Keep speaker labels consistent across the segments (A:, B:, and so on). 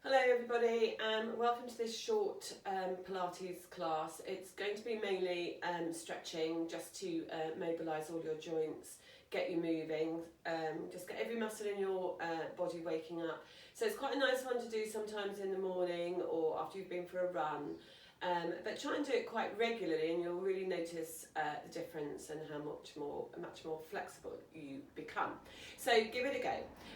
A: Hello everybody, welcome to this short Pilates class. It's going to be mainly stretching just to mobilise all your joints, get you moving, just get every muscle in your body waking up. So it's quite a nice one to do sometimes in the morning or after you've been for a run. But try and do it quite regularly and you'll really notice the difference and how much more flexible you become. So give it a go.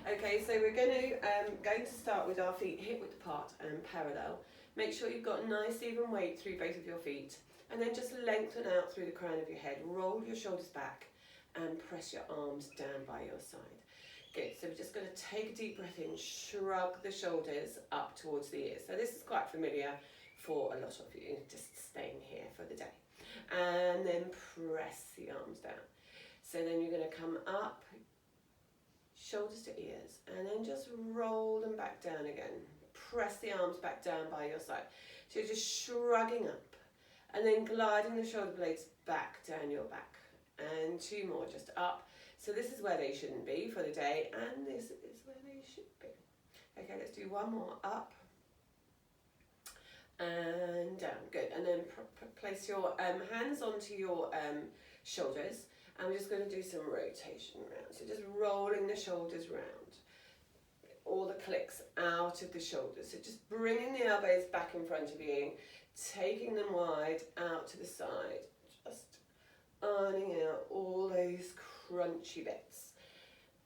A: Okay, so we're going to start with our feet hip width apart and parallel. Make sure you've got nice even weight through both of your feet and then just lengthen out through the crown of your head. Roll your shoulders back and press your arms down by your side. Good, so we're just going to take a deep breath in, shrug the shoulders up towards the ears. So this is quite familiar for a lot of you, just staying here for the day. And then press the arms down. So then you're going to come up, shoulders to ears, and then just roll them back down again. Press the arms back down by your side. So you're just shrugging up, and then gliding the shoulder blades back down your back. And two more, just up. So this is where they shouldn't be for the day, and this is where they should be. Okay, let's do one more, up, and down. Good. And then place your hands onto your shoulders, and we're just going to do some rotation around. So just rolling the shoulders round, all the clicks out of the shoulders. So just bringing the elbows back in front of you, taking them wide out to the side, just ironing out all those crunchy bits,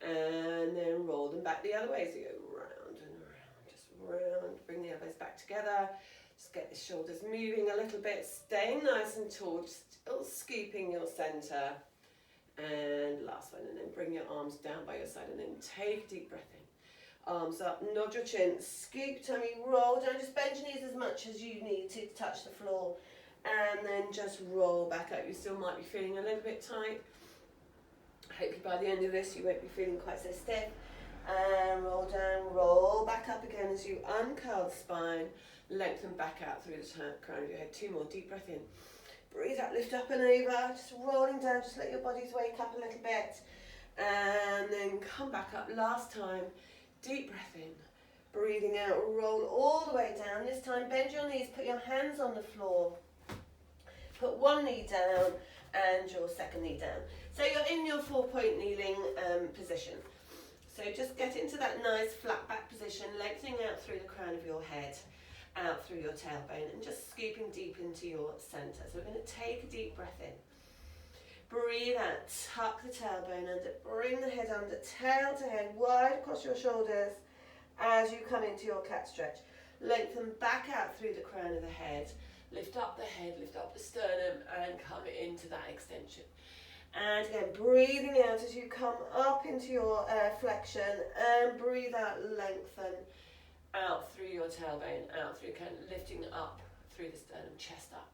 A: and then roll them back the other way. So you go round and round, just round, bring the elbows back together. Just get the shoulders moving a little bit, staying nice and tall, still scooping your centre. And last one, and then bring your arms down by your side and then take a deep breath in. Arms up, nod your chin, scoop tummy, roll down, just bend your knees as much as you need to touch the floor. And then just roll back up. You still might be feeling a little bit tight. Hopefully by the end of this you won't be feeling quite so stiff. And roll down, roll back up again as you uncurl the spine. Lengthen back out through the crown of your head. Two more, deep breath in. Breathe out, lift up and over, just rolling down, just let your bodies wake up a little bit. And then come back up, last time, deep breath in. Breathing out, roll all the way down. This time bend your knees, put your hands on the floor. Put one knee down and your second knee down. So you're in your 4-point kneeling position. So just get into that nice flat back position, lengthening out through the crown of your head, out through your tailbone, and just scooping deep into your centre. So we're going to take a deep breath in. Breathe out, tuck the tailbone under, bring the head under, tail to head, wide across your shoulders as you come into your cat stretch. Lengthen back out through the crown of the head, lift up the head, lift up the sternum, and come into that extension. And again, breathing out as you come up into your flexion, and breathe out, lengthen out through your tailbone, out through, kind of lifting up through the sternum, chest up.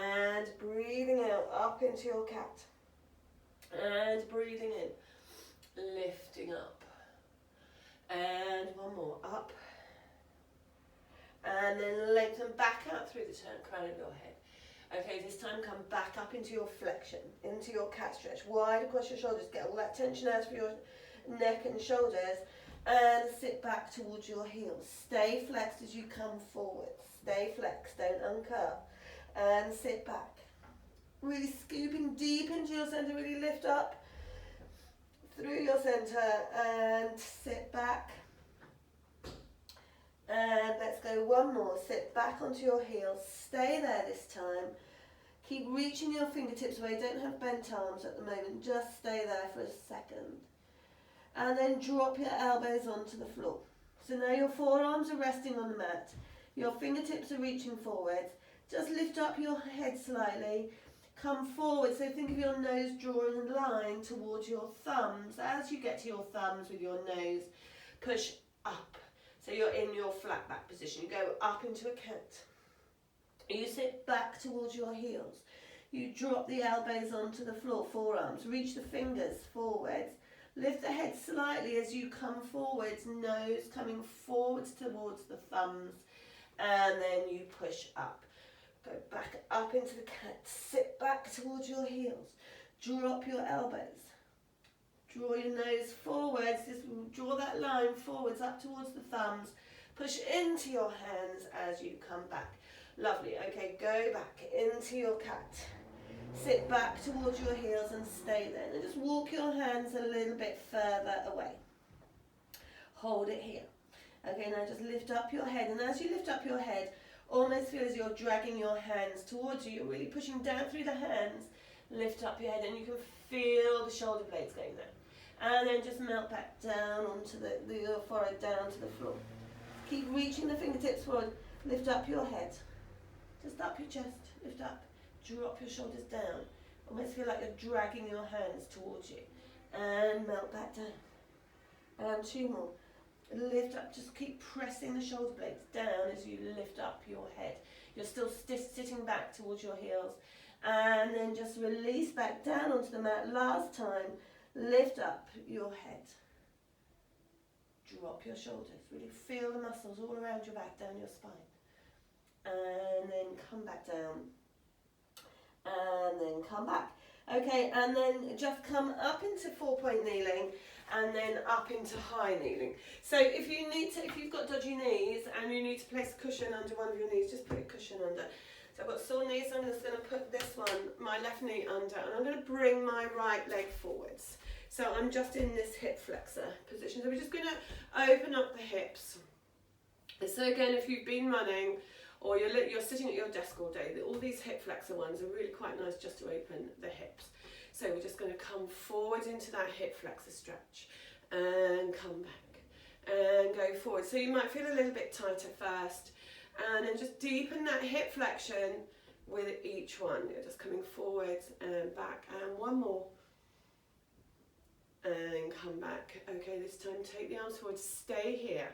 A: And breathing out, up into your cat. And breathing in, lifting up. And one more, up. And then lengthen back out through the crown of your head. Okay, this time come back up into your flexion, into your cat stretch, wide across your shoulders. Get all that tension out of your neck and shoulders. And sit back towards your heels. Stay flexed as you come forward. Stay flexed, don't uncurl. And sit back. Really scooping deep into your centre, really lift up through your centre and sit back. And let's go one more. Sit back onto your heels. Stay there this time. Keep reaching your fingertips away. Don't have bent arms at the moment. Just stay there for a second. And then drop your elbows onto the floor. So now your forearms are resting on the mat. Your fingertips are reaching forward. Just lift up your head slightly. Come forward. So think of your nose drawing a line towards your thumbs. As you get to your thumbs with your nose, push up. So you're in your flat back position. You go up into a cat. You sit back towards your heels. You drop the elbows onto the floor, forearms. Reach the fingers forwards. Lift the head slightly as you come forwards, nose coming forwards towards the thumbs, and then you push up. Go back up into the cat, sit back towards your heels, drop your elbows, draw your nose forwards, just draw that line forwards up towards the thumbs, Push into your hands as you come back. Lovely. Okay, go back into your cat. Sit back towards your heels and stay there. And just walk your hands a little bit further away. Hold it here. Okay, now just lift up your head. And as you lift up your head, almost feel as you're dragging your hands towards you. You're really pushing down through the hands. Lift up your head and you can feel the shoulder blades going there. And then just melt back down onto your forehead, down to the floor. Keep reaching the fingertips forward. Lift up your head. Just up your chest. Lift up. Drop your shoulders down. Almost feel like you're dragging your hands towards you. And melt back down. And 2 more. Lift up. Just keep pressing the shoulder blades down as you lift up your head. You're still sitting back towards your heels. And then just release back down onto the mat. Last time. Lift up your head. Drop your shoulders. Really feel the muscles all around your back, down your spine. And then come back down. And then come back. Okay, and then just come up into 4-point kneeling and then up into high kneeling. So if you've got dodgy knees and you need to place a cushion under one of your knees, just put a cushion under. So I've got sore knees, so I'm just going to put this one, my left knee under, and I'm going to bring my right leg forwards. So I'm just in this hip flexor position. So we're just going to open up the hips. So again, if you've been running or you're sitting at your desk all day, all these hip flexor ones are really quite nice just to open the hips. So we're just going to come forward into that hip flexor stretch and come back and go forward. So you might feel a little bit tighter first and then just deepen that hip flexion with each one. You're just coming forward and back, and 1 more. And come back. Okay, this time take the arms forward, stay here.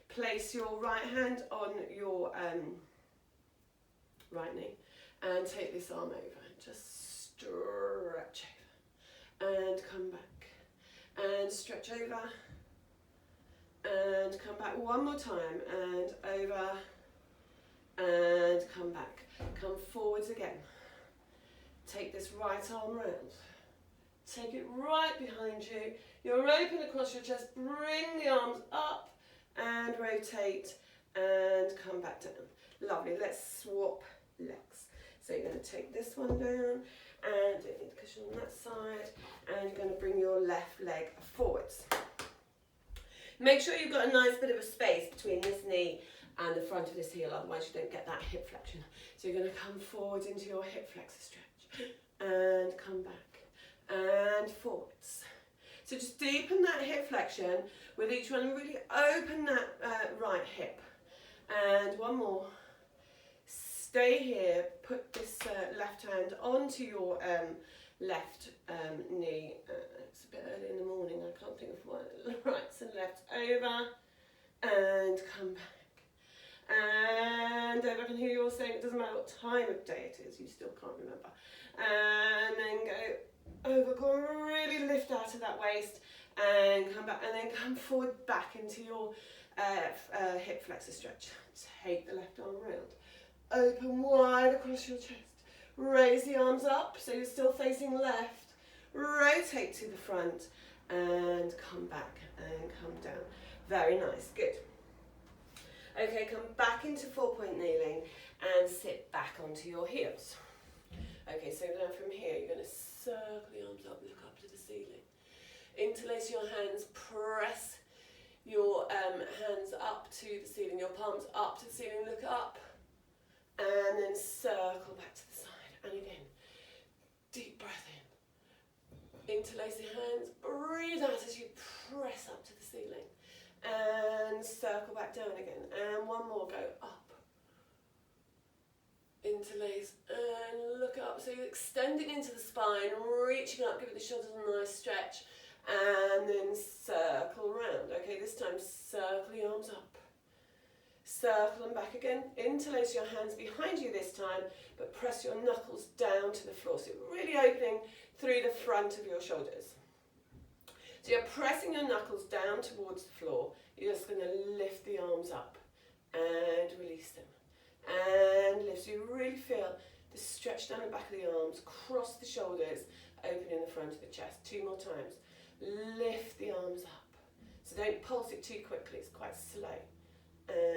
A: Place your right hand on your right knee and take this arm over. Just stretch over and come back. And stretch over and come back 1 more time and over and come back. Come forwards again. Take this right arm round. Take it right behind you. You're open across your chest. Bring the arms up and rotate and come back down. Lovely. Let's swap legs. So you're going to take this one down and you need a cushion on that side, and you're going to bring your left leg forwards. Make sure you've got a nice bit of a space between this knee and the front of this heel, otherwise you don't get that hip flexion. So you're going to come forward into your hip flexor stretch and come back. And forwards. So just deepen that hip flexion with each one and really open that right hip. And 1 more. Stay here. Put this left hand onto your left knee. It's a bit early in the morning. I can't think of what. Rights and lefts. Over and come back. And over. I can hear you all saying it doesn't matter what time of day it is. You still can't remember. And then go over, go really lift out of that waist and come back, and then come forward back into your hip flexor stretch. Take the left arm round, open wide across your chest, raise the arms up so you're still facing left, rotate to the front and come back and come down. Very nice, good. Okay, come back into 4-point kneeling and sit back onto your heels. Okay, so now from here you're going to circle the arms up, look up to the ceiling. Interlace your hands, press your hands up to the ceiling, your palms up to the ceiling, look up, and then circle back to the side. And again, deep breath in. Interlace your hands, breathe out as you press up to the ceiling. And circle back down again. And 1 more, go up. Interlace and look up. So you're extending into the spine, reaching up, giving the shoulders a nice stretch, and then circle round. Okay, this time circle the arms up. Circle them back again. Interlace your hands behind you this time, but press your knuckles down to the floor. So you're really opening through the front of your shoulders. So you're pressing your knuckles down towards the floor. You're just going to lift the arms up and release them. And lift. So you really feel the stretch down the back of the arms, cross the shoulders, opening the front of the chest. 2 more times. Lift the arms up. So don't pulse it too quickly, it's quite slow. And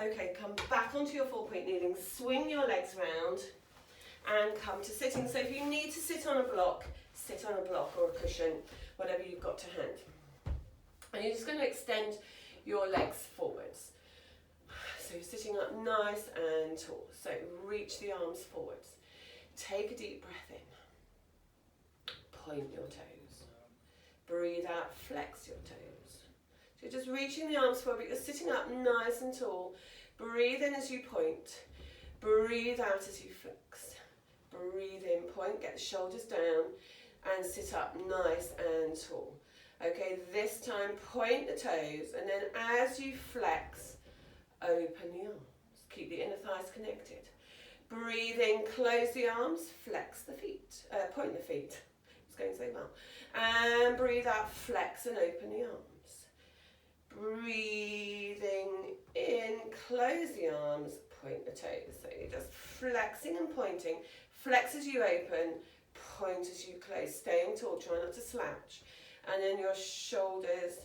A: Okay, come back onto your 4-point kneeling, swing your legs round and come to sitting. So if you need to sit on a block, sit on a block or a cushion, whatever you've got to hand. And you're just going to extend your legs forwards. So you're sitting up nice and tall. So reach the arms forwards. Take a deep breath in. Point your toes. Breathe out, flex your toes. So you're just reaching the arms forward, but you're sitting up nice and tall. Breathe in as you point. Breathe out as you flex. Breathe in, point, get the shoulders down and sit up nice and tall. Okay, this time point the toes and then as you flex, open the arms. Keep the inner thighs connected. Breathe in, close the arms, flex the feet, point the feet. It's going so well. And breathe out, flex and open the arms. Breathing in, close the arms, point the toes. So you're just flexing and pointing. Flex as you open, point as you close. Staying tall, try not to slouch. And then your shoulders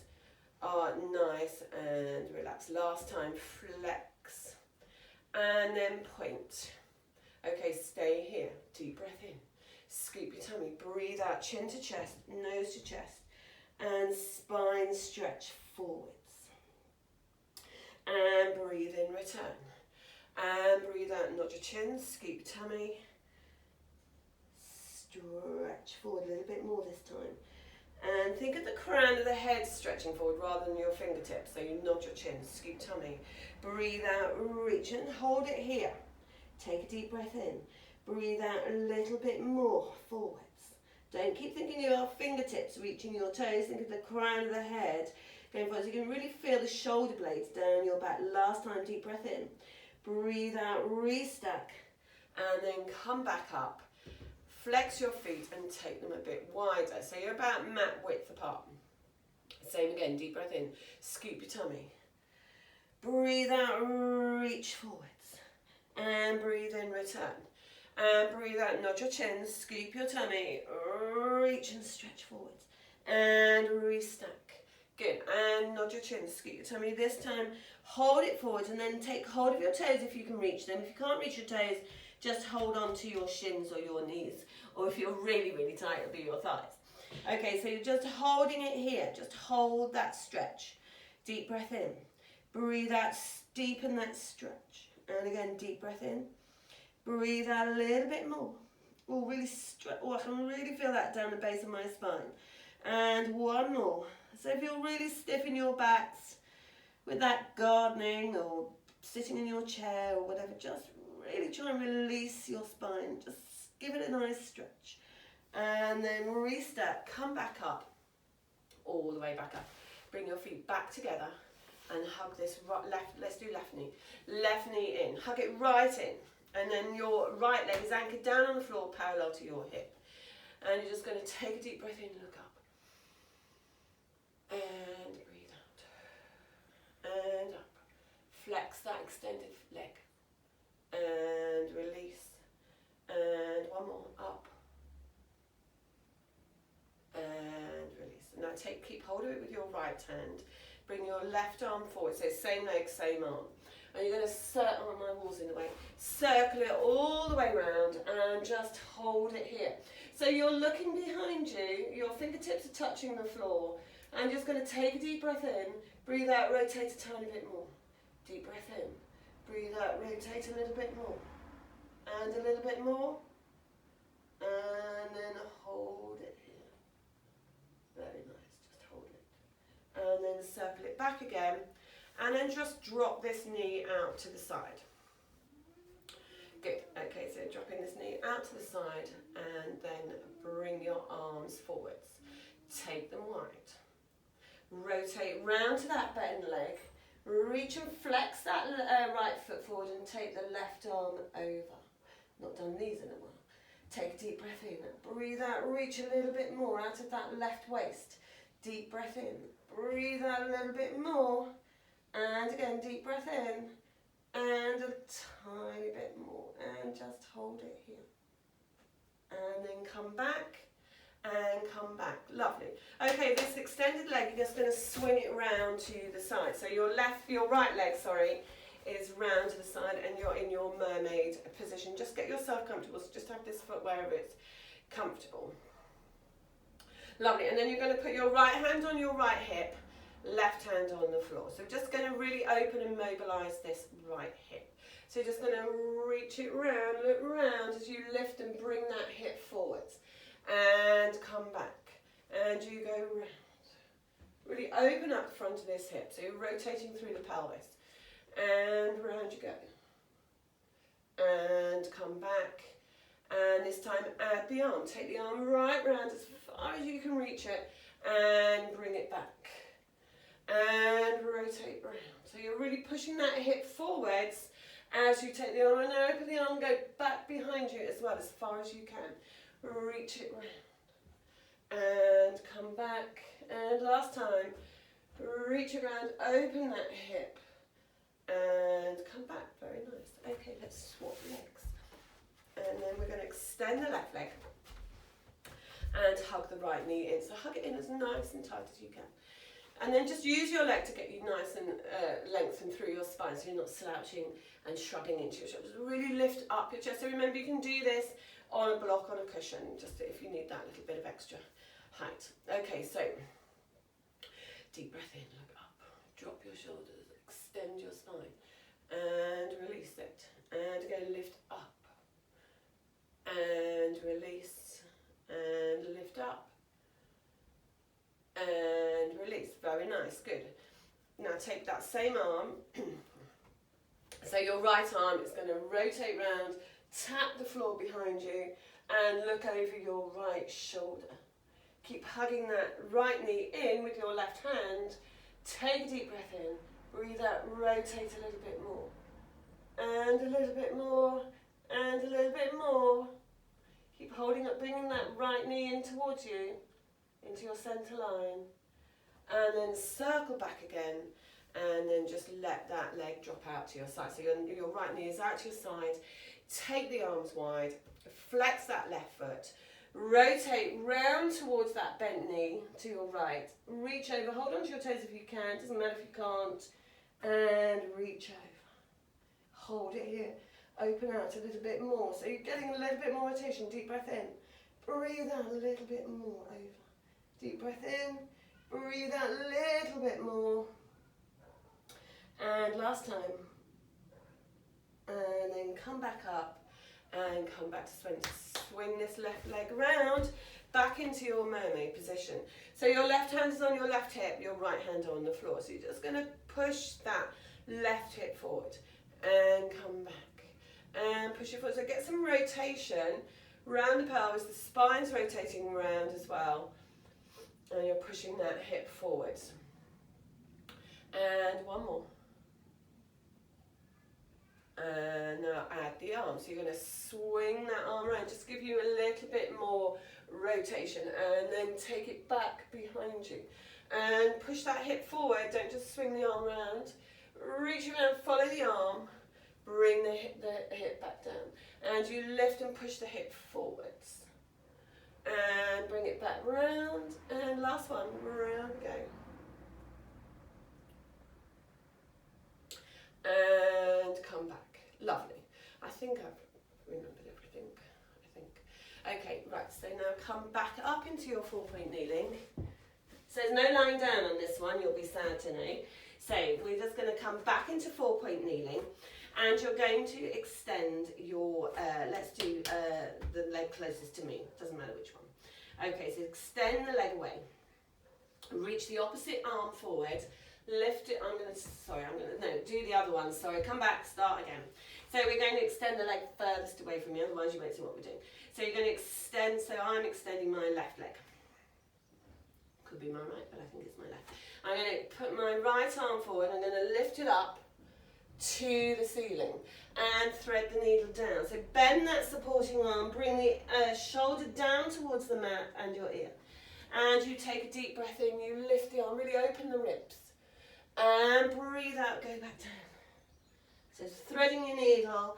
A: are nice and relaxed. Last time, flex. And then point. Okay, stay here. Deep breath in. Scoop your tummy. Breathe out, chin to chest, nose to chest. And spine stretch forwards. And breathe in, return. And breathe out, nod your chin, scoop your tummy. Stretch forward a little bit more this time. And think of the crown of the head stretching forward rather than your fingertips. So you nod your chin, scoop tummy. Breathe out, reach and hold it here. Take a deep breath in. Breathe out a little bit more forwards. Don't keep thinking of your fingertips reaching your toes. Think of the crown of the head going forward. So you can really feel the shoulder blades down your back. Last time, deep breath in. Breathe out, restack. And then come back up. Flex your feet and take them a bit wider. So you're about mat width apart. Same again, deep breath in. Scoop your tummy. Breathe out, reach forwards. And breathe in, return. And breathe out, nod your chin, scoop your tummy, reach and stretch forwards. And restack. Good. And nod your chin, scoop your tummy. This time, hold it forwards and then take hold of your toes if you can reach them. If you can't reach your toes, just hold on to your shins or your knees. Or if you're really, really tight, it'll be your thighs. Okay, so you're just holding it here. Just hold that stretch. Deep breath in. Breathe out, deepen that stretch. And again, deep breath in. Breathe out a little bit more. Oh, really stretch. Oh, I can really feel that down the base of my spine. And one more. So if you're really stiff in your backs with that gardening or sitting in your chair or whatever, just really try and release your spine. Just give it a nice stretch. And then restack. Come back up. All the way back up. Bring your feet back together and hug this left. Let's do left knee. Left knee in. Hug it right in. And then your right leg is anchored down on the floor parallel to your hip. And you're just going to take a deep breath in, look up. And breathe out. And up. Flex that extended leg. And release. And one more, up. And release. Now keep hold of it with your right hand. Bring your left arm forward. So same leg, same arm. And you're going to circle, my wall's in the way, circle it all the way around and just hold it here. So you're looking behind you, your fingertips are touching the floor, and just going to take a deep breath in, breathe out, rotate a tiny bit more. Deep breath in, breathe out, rotate a little bit more, and a little bit more, and then hold it here. Very nice, just hold it. And then circle it back again. And then just drop this knee out to the side. Good. Okay, so dropping this knee out to the side and then bring your arms forwards. Take them wide. Rotate round to that bent leg. Reach and flex that right foot forward and take the left arm over. Not done these in a while. Take a deep breath in. Breathe out. Reach a little bit more out of that left waist. Deep breath in. Breathe out a little bit more. And again, deep breath in, and a tiny bit more, and just hold it here. And then come back, and come back. Lovely. Okay, this extended leg, you're just going to swing it round to the side. So your right leg, is round to the side and you're in your mermaid position. Just get yourself comfortable, so just have this foot wherever it's comfortable. Lovely, and then you're going to put your right hand on your right hip, left hand on the floor. So just going to really open and mobilise this right hip. So you're just going to reach it round, look round as you lift and bring that hip forwards. And come back. And you go round. Really open up the front of this hip. So you're rotating through the pelvis. And round you go. And come back. And this time add the arm. Take the arm right round as far as you can reach it. And bring it back. And rotate round. So you're really pushing that hip forwards as you take the arm, and open the arm, go back behind you as well, as far as you can. Reach it round. And come back. And last time, reach around, open that hip. And come back. Very nice. Okay, let's swap legs. And then we're going to extend the left leg. And hug the right knee in. So hug it in as nice and tight as you can. And then just use your leg to get you nice and lengthened through your spine, so you're not slouching and shrugging into your shoulders. Really lift up your chest. So remember, you can do this on a block, on a cushion, just if you need that little bit of extra height. Okay, so deep breath in, look up, drop your shoulders, extend your spine, and release it. And again, lift up, and release, and lift up. And release. Very nice. Good. Now take that same arm. So your right arm is going to rotate round, tap the floor behind you, and look over your right shoulder. Keep hugging that right knee in with your left hand. Take a deep breath in. Breathe out. Rotate a little bit more. And a little bit more. And a little bit more. Keep holding up, bringing that right knee in towards you, into your centre line, and then circle back again, and then just let that leg drop out to your side. So your right knee is out to your side. Take the arms wide, flex that left foot, rotate round towards that bent knee to your right, reach over, hold on to your toes if you can, doesn't matter if you can't, and reach over. Hold it here, open out a little bit more, so you're getting a little bit more rotation. Deep breath in, breathe out a little bit more over. Deep breath in, breathe out a little bit more. And last time. And then come back up and come back to swing. Swing this left leg around, back into your mermaid position. So your left hand is on your left hip, your right hand on the floor. So you're just going to push that left hip forward and come back. And push it forward. So get some rotation round the pelvis. The spine's rotating around as well. And you're pushing that hip forwards. And one more. And now add the arm. So you're going to swing that arm around. Just give you a little bit more rotation. And then take it back behind you. And push that hip forward. Don't just swing the arm around. Reach around, follow the arm. Bring the hip back down. And you lift and push the hip forwards. And bring it back round, and last one, round we go. And come back. Lovely. I think I've remembered everything, I think. Okay, right, so now come back up into your 4-point kneeling. So there's no lying down on this one, you'll be sad to know. So we're just going to come back into 4-point kneeling. And you're going to extend your, let's do the leg closest to me, doesn't matter which one. Okay, so extend the leg away. Reach the opposite arm forward, lift it, do the other one, sorry, come back, start again. So we're going to extend the leg furthest away from you, otherwise you won't see what we're doing. So you're going to extend, so I'm extending my left leg. Could be my right, but I think it's my left. I'm going to put my right arm forward, I'm going to lift it up to the ceiling and thread the needle down. So bend that supporting arm, bring the shoulder down towards the mat and your ear. And you take a deep breath in, you lift the arm, really open the ribs. And breathe out, go back down. So threading your needle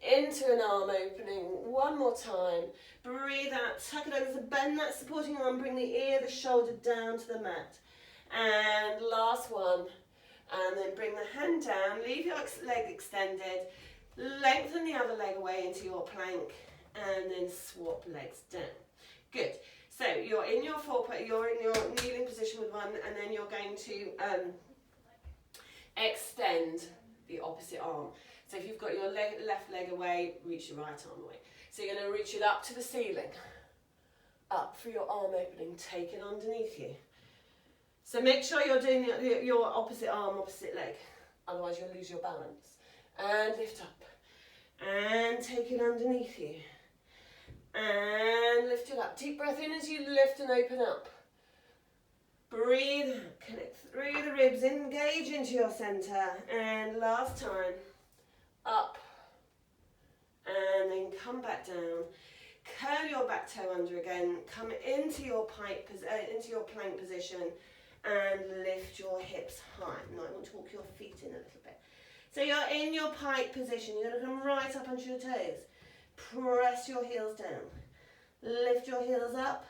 A: into an arm opening. One more time. Breathe out, tuck it over, so bend that supporting arm, bring the ear, the shoulder down to the mat. And last one. And then bring the hand down, leave your leg extended, lengthen the other leg away into your plank, and then swap legs down. Good. So you're in your kneeling position with one, and then you're going to extend the opposite arm. So if you've got your left leg away, reach your right arm away. So you're going to reach it up to the ceiling, up for your arm opening, take it underneath you. So make sure you're doing your opposite arm, opposite leg, otherwise you'll lose your balance. And lift up, and take it underneath you, and lift it up. Deep breath in as you lift and open up. Breathe out, connect through the ribs, engage into your centre, and last time, up, and then come back down. Curl your back toe under again, come into your plank position, and lift your hips high. Now I want to walk your feet in a little bit. So you're in your pike position, you're going to come right up onto your toes. Press your heels down. Lift your heels up.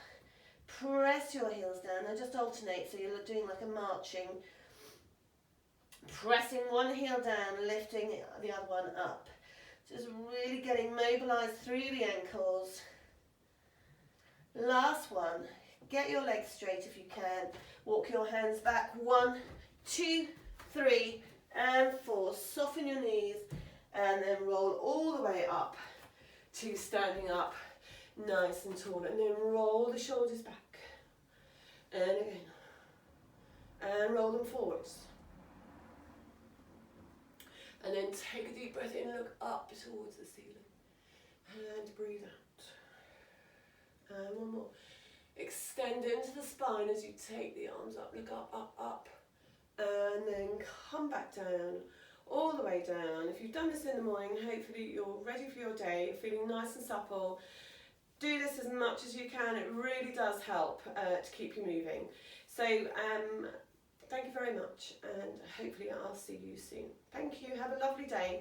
A: Press your heels down. Now just alternate, so you're doing like a marching. Pressing one heel down, lifting the other one up. Just really getting mobilised through the ankles. Last one. Get your legs straight if you can. Walk your hands back. 1, 2, 3, and 4. Soften your knees, and then roll all the way up to standing up nice and tall, and then roll the shoulders back, and again, and roll them forwards, and then take a deep breath in, look up towards the ceiling, and breathe out, and one more. Extend into the spine as you take the arms up, look up, up, up, and then come back down, all the way down. If you've done this in the morning, hopefully you're ready for your day, you're feeling nice and supple. Do this as much as you can, it really does help to keep you moving. So thank you very much, and hopefully I'll see you soon. Thank you, have a lovely day.